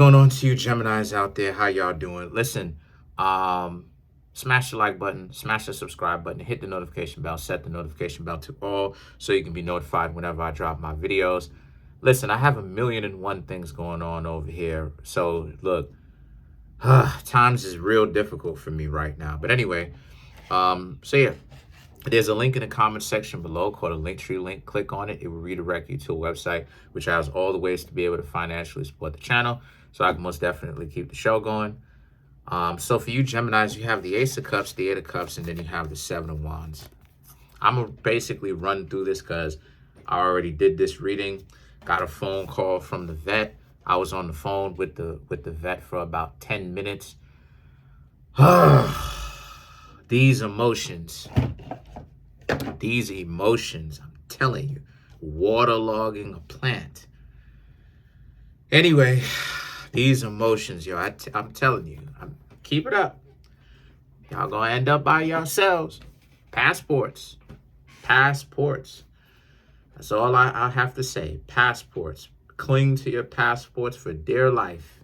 Going on to you Geminis out there, how y'all doing? Listen, smash the like button, smash the subscribe button, hit the notification bell, set the notification bell to all so you can be notified whenever I drop my videos. Listen, I have a million and one things going on over here. So look, times is real difficult for me right now. But anyway, so yeah, there's a link in the comment section below called a Linktree link. Click on it. It will redirect you to a website which has all the ways to be able to financially support the channel, so I can most definitely keep the show going. So for you Geminis, you have the Ace of Cups, the Eight of Cups, and then you have the Seven of Wands. I'm going to basically run through this because I already did this reading. Got a phone call from the vet. I was on the phone with the vet for about 10 minutes. These emotions, I'm telling you, waterlogging a plant. Anyway, these emotions, yo, I'm telling you, keep it up. Y'all gonna end up by yourselves. Passports. That's all I have to say. Passports. Cling to your passports for dear life.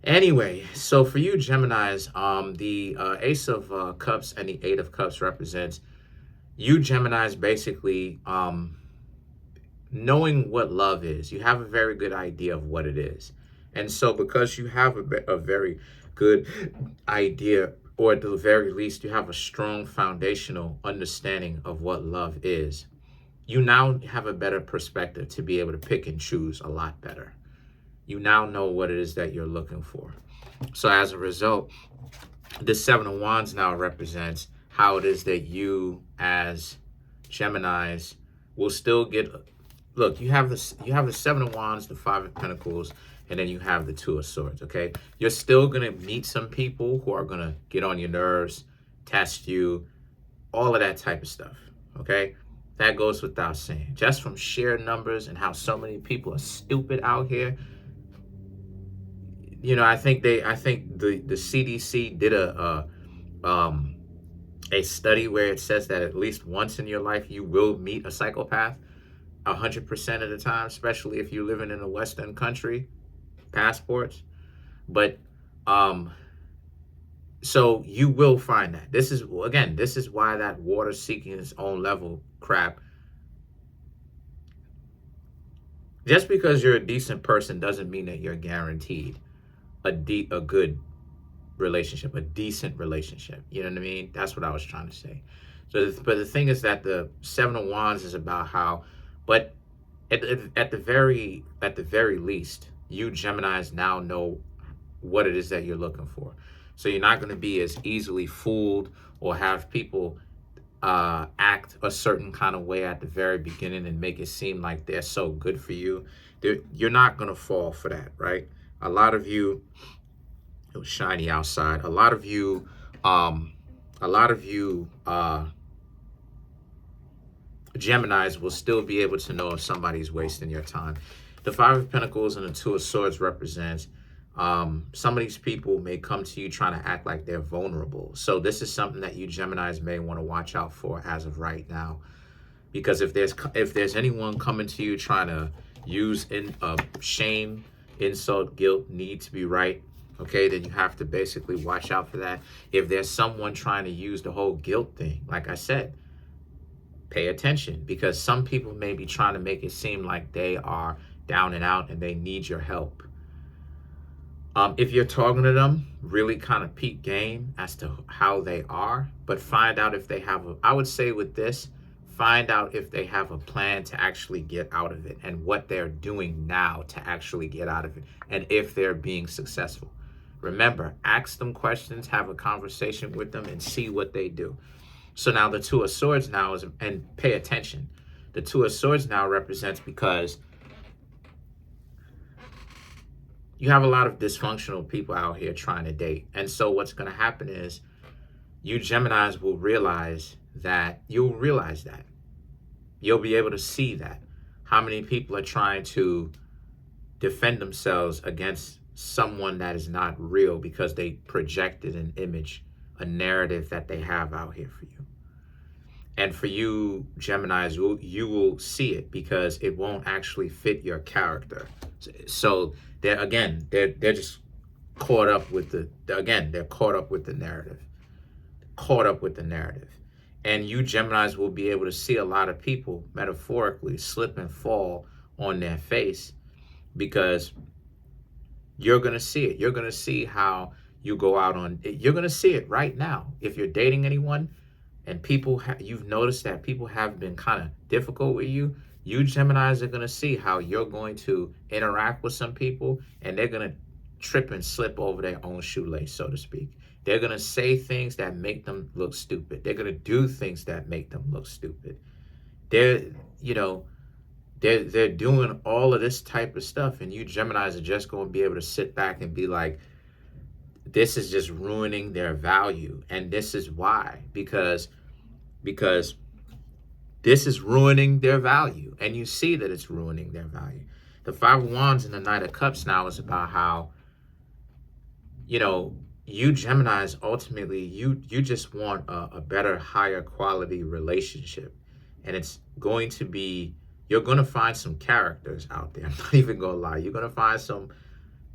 Anyway, so for you Geminis, the Ace of Cups and the Eight of Cups represents you Geminis basically knowing what love is. You have a very good idea of what it is. And so because you have a very good idea, or at the very least, you have a strong foundational understanding of what love is, you now have a better perspective to be able to pick and choose a lot better. You now know what it is that you're looking for. So as a result, the Seven of Wands now represents how it is that you as Geminis will still get, look, you have the Seven of Wands, the Five of Pentacles, and then you have the Two of Swords, okay? You're still going to meet some people who are going to get on your nerves, test you, all of that type of stuff, okay? That goes without saying. Just from sheer numbers and how so many people are stupid out here. You know, I think the CDC did a study where it says that at least once in your life you will meet a psychopath 100% of the time, especially if you're living in a Western country. Passports. But so you will find that. This is why that water seeking its own level crap. Just because you're a decent person doesn't mean that you're guaranteed a good relationship, a decent relationship. You know what I mean? That's what I was trying to say. So, but the thing is that the Seven of Wands is about how, but at the very least, you Geminis now know what it is that you're looking for. So you're not going to be as easily fooled or have people act a certain kind of way at the very beginning and make it seem like they're so good for you. You're not going to fall for that, right? A lot of you, it was shiny outside. A lot of you Geminis will still be able to know if somebody's wasting your time. The Five of Pentacles and the Two of Swords represents some of these people may come to you trying to act like they're vulnerable. So this is something that you Geminis may want to watch out for as of right now. Because if there's anyone coming to you trying to use shame, insult, guilt, need to be right, okay, then you have to basically watch out for that. If there's someone trying to use the whole guilt thing, like I said, pay attention, because some people may be trying to make it seem like they are down and out and they need your help. If you're talking to them, really kind of peak game as to how they are, but find out if they have I would say with this, find out if they have a plan to actually get out of it and what they're doing now to actually get out of it, and if they're being successful. Remember, ask them questions, have a conversation with them, and see what they do. So now the Two of Swords now is, and pay attention, the Two of Swords now represents because you have a lot of dysfunctional people out here trying to date. And so what's going to happen is you Geminis will realize that. You'll be able to see that. How many people are trying to defend themselves against someone that is not real because they projected an image, a narrative that they have out here for you. And for you Geminis, you will see it because it won't actually fit your character. So They're just caught up with they're caught up with the narrative. Caught up with the narrative. And you Geminis will be able to see a lot of people metaphorically slip and fall on their face, because you're going to see it. You're going to see how you go out you're going to see it right now. If you're dating anyone and you've noticed that people have been kind of difficult with you Geminis are going to see how you're going to interact with some people, and they're going to trip and slip over their own shoelace, so to speak. They're going to say things that make them look stupid. They're going to do things that make them look stupid. They're doing all of this type of stuff, and you Geminis are just going to be able to sit back and be like, this is just ruining their value. And this is why, because this is ruining their value, and you see that it's ruining their value. The Five of Wands and the Knight of Cups now is about how, you Geminis, ultimately, you just want a better, higher quality relationship. And it's going to be, you're going to find some characters out there. I'm not even going to lie. You're going to find some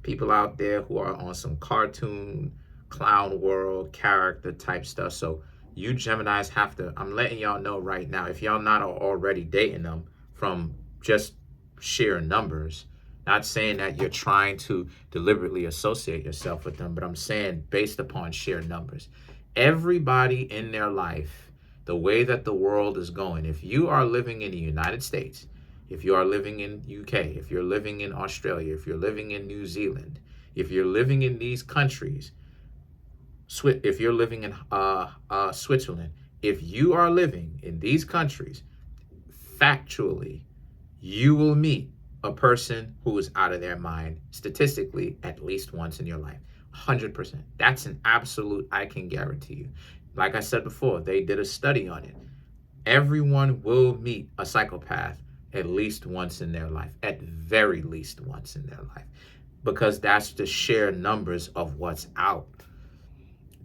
people out there who are on some cartoon, clown world, character type stuff. So you Geminis I'm letting y'all know right now, if y'all not already dating them from just sheer numbers, not saying that you're trying to deliberately associate yourself with them, but I'm saying based upon sheer numbers. Everybody in their life, the way that the world is going, if you are living in the United States, if you are living in UK, if you're living in Australia, if you're living in New Zealand, if you're living in these countries, if you're living in Switzerland, if you are living in these countries, factually, you will meet a person who is out of their mind statistically at least once in your life. 100%. That's an absolute, I can guarantee you. Like I said before, they did a study on it. Everyone will meet a psychopath at least once in their life, at very least once in their life, because that's the sheer numbers of what's out.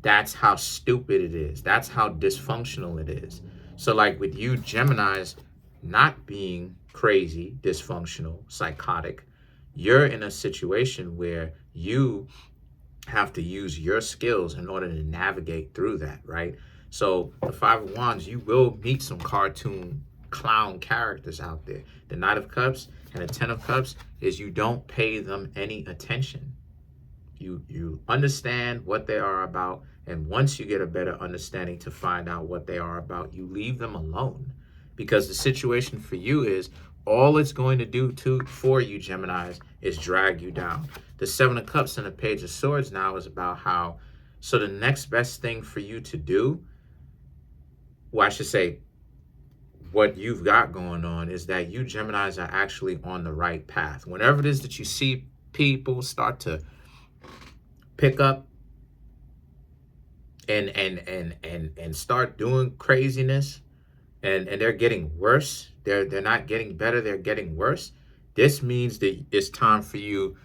That's how stupid it is. That's how dysfunctional it is. So like with you Geminis not being crazy, dysfunctional, psychotic, you're in a situation where you have to use your skills in order to navigate through that, right? So the Five of Wands, you will meet some cartoon clown characters out there. The Knight of Cups and the Ten of Cups is you don't pay them any attention. You understand what they are about, and once you get a better understanding to find out what they are about, you leave them alone. Because the situation for you is, all it's going to do for you Geminis is drag you down. The Seven of Cups and the Page of Swords now is about how, so the next best thing for you to do, well, I should say, what you've got going on is that you Geminis are actually on the right path. Whenever it is that you see people start to pick up and start doing craziness, and they're getting worse, they're not getting better, they're getting worse, this means that it's time for you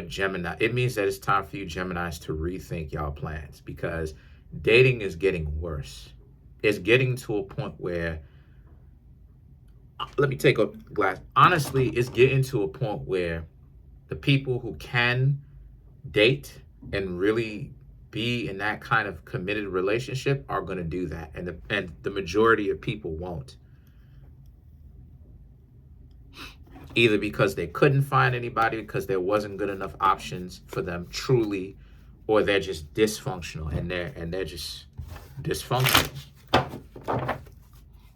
Gemini. It means that it's time for you Geminis to rethink y'all plans, because dating is getting worse. It's getting to a point where, let me take a glass. Honestly, it's getting to a point where the people who can date and really be in that kind of committed relationship are going to do that, and the majority of people won't, either because they couldn't find anybody, because there wasn't good enough options for them truly, or they're just dysfunctional, and they're just dysfunctional.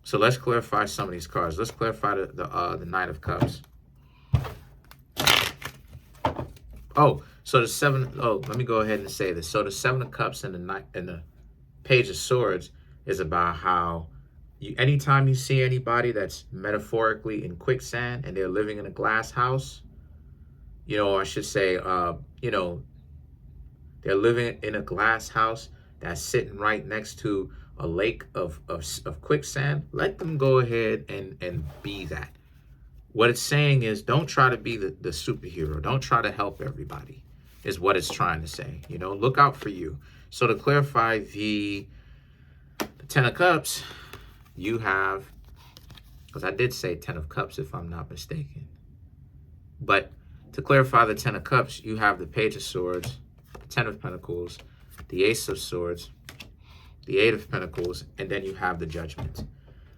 So let's clarify some of these cards. Let's clarify the Knight of Cups. So the let me go ahead and say this. So the Seven of Cups and the Page of Swords is about how anytime you see anybody that's metaphorically in quicksand and they're living in a glass house, or I should say, they're living in a glass house that's sitting right next to a lake of quicksand, let them go ahead and be that. What it's saying is, don't try to be the superhero. Don't try to help everybody, is what it's trying to say. Look out for you. So to clarify the Ten of Cups, you have, because I did say Ten of Cups if I'm not mistaken, but To clarify the Ten of Cups, you have the Page of Swords, the Ten of Pentacles, the Ace of Swords, the Eight of Pentacles, and then you have the Judgment.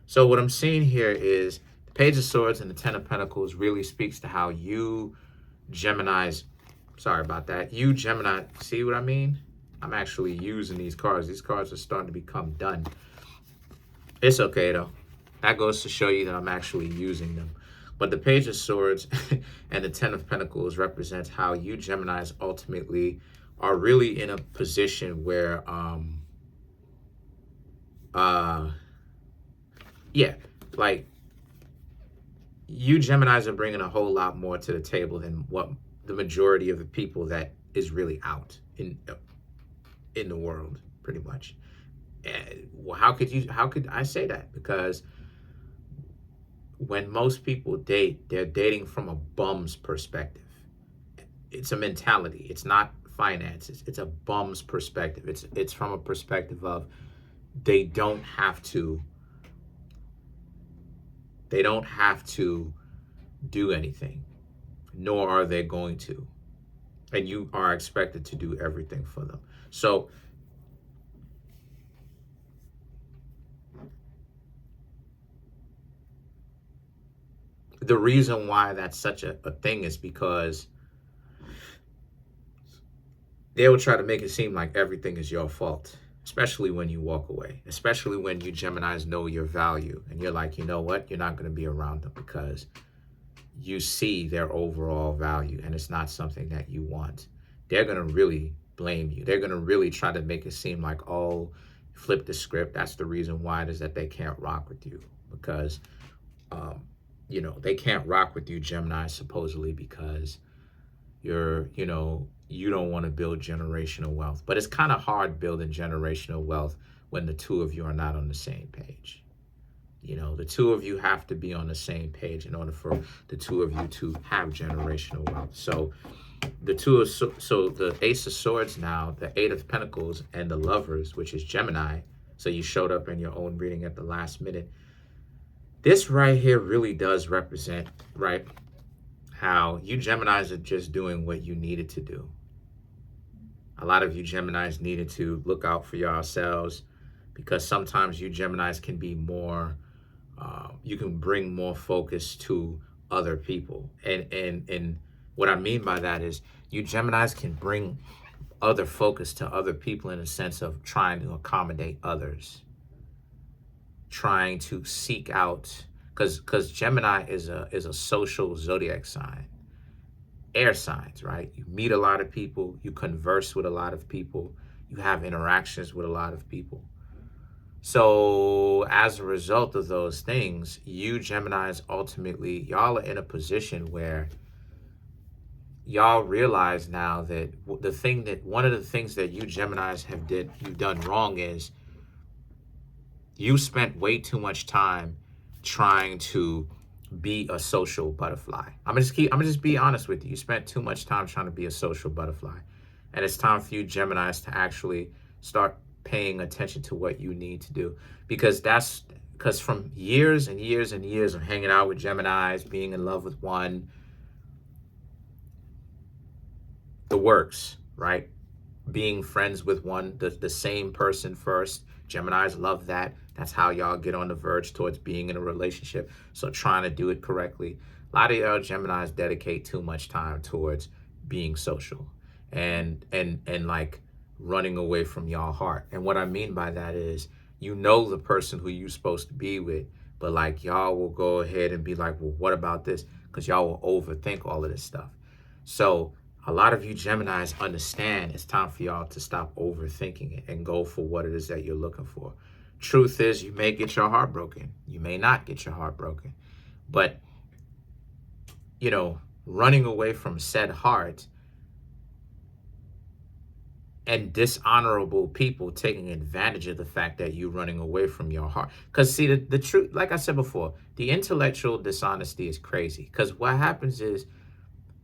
So what I'm seeing here is the Page of Swords and the Ten of Pentacles really speaks to how you Geminis, sorry about that, you Gemini, see what I mean? I'm actually using these cards. These cards are starting to become done. It's okay though. That goes to show you that I'm actually using them. But the Page of Swords and the Ten of Pentacles represents how you Geminis ultimately are really in a position where, yeah, like you Geminis are bringing a whole lot more to the table than what the majority of the people that is really out in the world, pretty much. Well, how could I say that? Because when most people date, they're dating from a bum's perspective. It's a mentality. It's not finances. It's a bum's perspective. It's from a perspective of they don't have to do anything, nor are they going to. And you are expected to do everything for them. So the reason why that's such a thing is because they will try to make it seem like everything is your fault, especially when you walk away, especially when you Geminis know your value and you're like, you know what, you're not going to be around them because you see their overall value and it's not something that you want. They're going to really blame you. They're going to really try to make it seem like, oh, flip the script. That's the reason why it is that they can't rock with you because, you know, they can't rock with you, Gemini, supposedly because you're, you know, you don't want to build generational wealth. But it's kind of hard building generational wealth when the two of you are not on the same page. You know, the two of you have to be on the same page in order for the two of you to have generational wealth. So the the Ace of Swords now, the Eight of Pentacles, and the Lovers, which is Gemini. So you showed up in your own reading at the last minute. This right here really does represent, right, how you Geminis are just doing what you needed to do. A lot of you Geminis needed to look out for yourselves because sometimes you Geminis can be more, you can bring more focus to other people. And what I mean by that is you Geminis can bring other focus to other people in a sense of trying to accommodate others, trying to seek out, because Gemini is a social zodiac sign. Air signs, right? You meet a lot of people, you converse with a lot of people, you have interactions with a lot of people. So as a result of those things, you Geminis ultimately, y'all are in a position where y'all realize now that one of the things that you Geminis you've done wrong is you spent way too much time trying to be a social butterfly. I'm gonna just be honest with you. You spent too much time trying to be a social butterfly. And it's time for you Geminis to actually start paying attention to what you need to do. Because from years and years and years of hanging out with Geminis, being in love with one, the works, right? Being friends with one, the same person first. Geminis love that. That's how y'all get on the verge towards being in a relationship. So trying to do it correctly. A lot of y'all Geminis dedicate too much time towards being social and like running away from y'all heart. And what I mean by that is, you know, the person who you're supposed to be with, but like y'all will go ahead and be like, well, what about this? Because y'all will overthink all of this stuff. So a lot of you Geminis understand it's time for y'all to stop overthinking it and go for what it is that you're looking for. Truth is, you may get your heart broken. You may not get your heart broken. But, you know, running away from said heart and dishonorable people taking advantage of the fact that you're running away from your heart. Because, see, the truth, like I said before, the intellectual dishonesty is crazy. Because what happens is,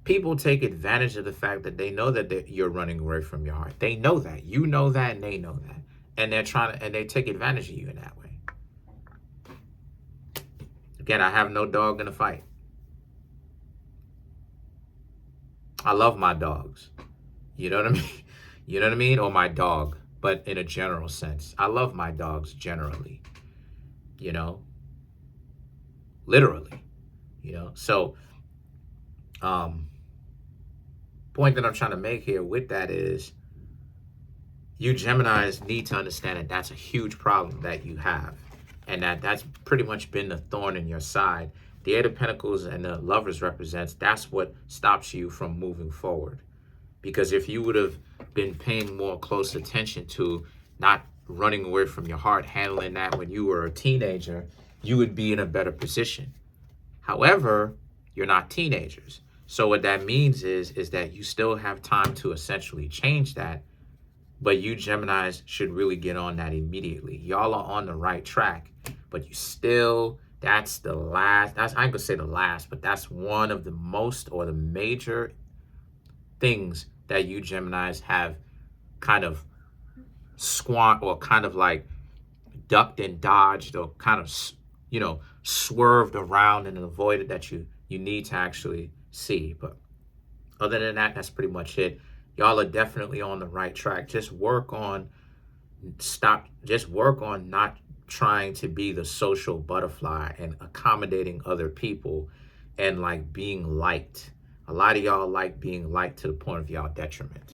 people take advantage of the fact that they know that you're running away from your heart. They know that. You know that, and they know that. And they take advantage of you in that way. Again, I have no dog in the fight. I love my dogs. You know what I mean? You know what I mean? Or my dog, but in a general sense. I love my dogs generally, you know, literally, So, um, point that I'm trying to make here with that is you Geminis need to understand that that's a huge problem that you have, and that's pretty much been the thorn in your side. The Eight of Pentacles and the Lovers represents that's what stops you from moving forward. Because if you would have been paying more close attention to not running away from your heart, handling that when you were a teenager, you would be in a better position. However, you're not teenagers. So what that means is that you still have time to essentially change that, but you Geminis should really get on that immediately. Y'all are on the right track, but you still, that's the last, I ain't gonna say the last, but that's one of the most or the major things that you Geminis have kind of or kind of like ducked and dodged or kind of, swerved around and avoided that you need to actually see. But other than that, that's pretty much it. Y'all are definitely on the right track. Just work on not trying to be the social butterfly and accommodating other people and like being liked. A lot of y'all like being liked to the point of y'all detriment.